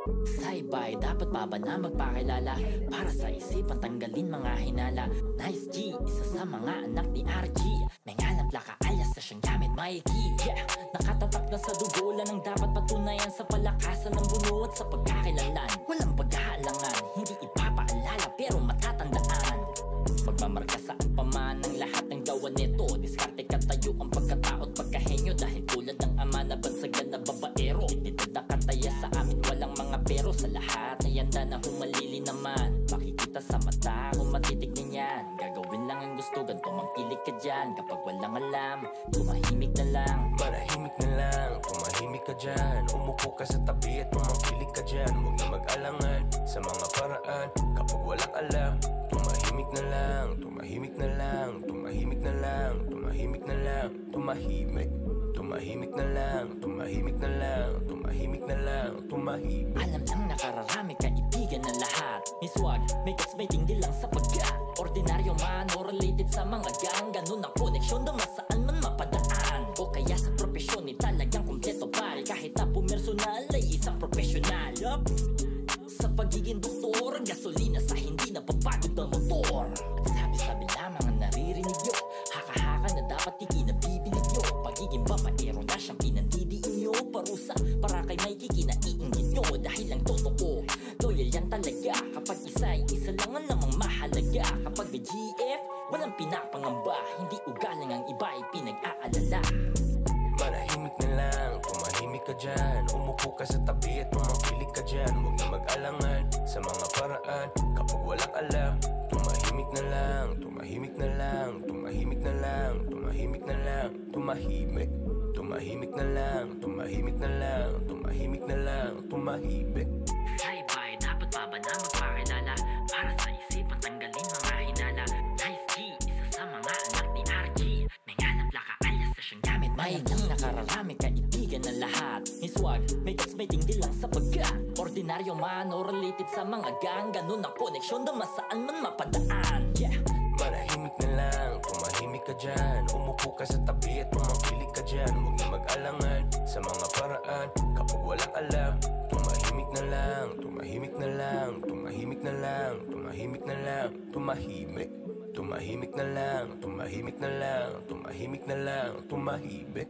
Saybay, dapat pa ba na magpakilala? Para sa isipan tanggalin mga hinala. Nice G, isa sa mga anak ni RG. May nganap laka alias sa siyang gamit Mikey, yeah. Nakatatak na sa dugolan ang dapat patunayan sa palakasan ng bunuot sa pagkakilanlan. Walang pag-aalangan, hindi ipapaalala pero matatandaan. Magmamarka saan pa man ang lahat ng gawa nito. Diskarte katayo ang pagkatao at pagkahenyo. Dahil tulad ng ama na bansagan na babaero, dito nakataya sa amin walang mga pero. Sa lahat na yanda na humalili naman, makikita sa mata kung matitig na yan. Gagawin lang ang gusto, ganito mangkilig ka dyan. Kapag walang alam, tumahimik na lang. Manahimik na lang, tumahimik ka dyan. Umupo ka sa tabi at tumangkilig ka dyan. Huwag na mag-alangan sa mga paraan. Kapag walang alam, tumahimik na lang, tumahimik na lang, tumahimik na lang, tumahimik na lang, tumahimik. Tumahimik na lang, tumahimik na lang, tumahimik na lang, tumahimik. Alam lang nakararami kaibigan ng lahat. May swag, may guts, may tingdi lang sa pagka. Ordinaryo man o related sa mga gang. Ganun ang koneksyon na masaan man mapadaan. O kaya sa propesyon ni talagang kompleto pare. Kahit na pumersonal ay isang profesional. Yup. Sa pagiging doktor, gasolina sa hindi napapagod ng motor. At sabi-sabi lamang ang naririnig nyo. Haka-haka na dapat di kinabibinig nyo. Pagiging babaero na siyang pinandidiin nyo. Parusa para kay Mikey kinaiingin nyo. Dahil lang totoo, loyal yan talaga. Kapag isa lang ang lamang mahalaga. Kapag may GF, walang pinapangamba. Hindi ugalang ang iba ay pinag-aalala. Manahimik na lang, tumahimik ka dyan. Umupo ka sa tabi at tumangkilig ka dyan. Huwag na mag-alangan sa mga paraan. Kapag walang alam, tumahimik na lang, tumahimik na lang, tumahimik na lang, tumahimik na lang, tumahimik. Tumahimik na lang, tumahimik na lang, tumahimik na lang, tumahimik. Saybay, dapat pa ba na magpakilala? Para sa isipan tanggalin mga hinala. Nice G, isa sa mga anak ni RG. May nganap laka alias sa siyang gamit Mikey. Lang nakararami kaibigan ng lahat. May swag, may guts, may tingdi lang sa pagka. Ordinaryo man o related sa mga gang. Ganun ang koneksyon na masaan man mapadaan, yeah. Manahimik na lang, tumahimik ka dyan. Umupo ka sa tabi at tumangkilig ka dyan. Huwag na mag-alangan sa mga paraan. Kapag walang alam, tumahimik na lang, tumahimik na lang, tumahimik na lang, tumahimik na lang, tumahimik. Tumahimik na lang, tumahimik na lang, tumahimik na lang, tumahimik.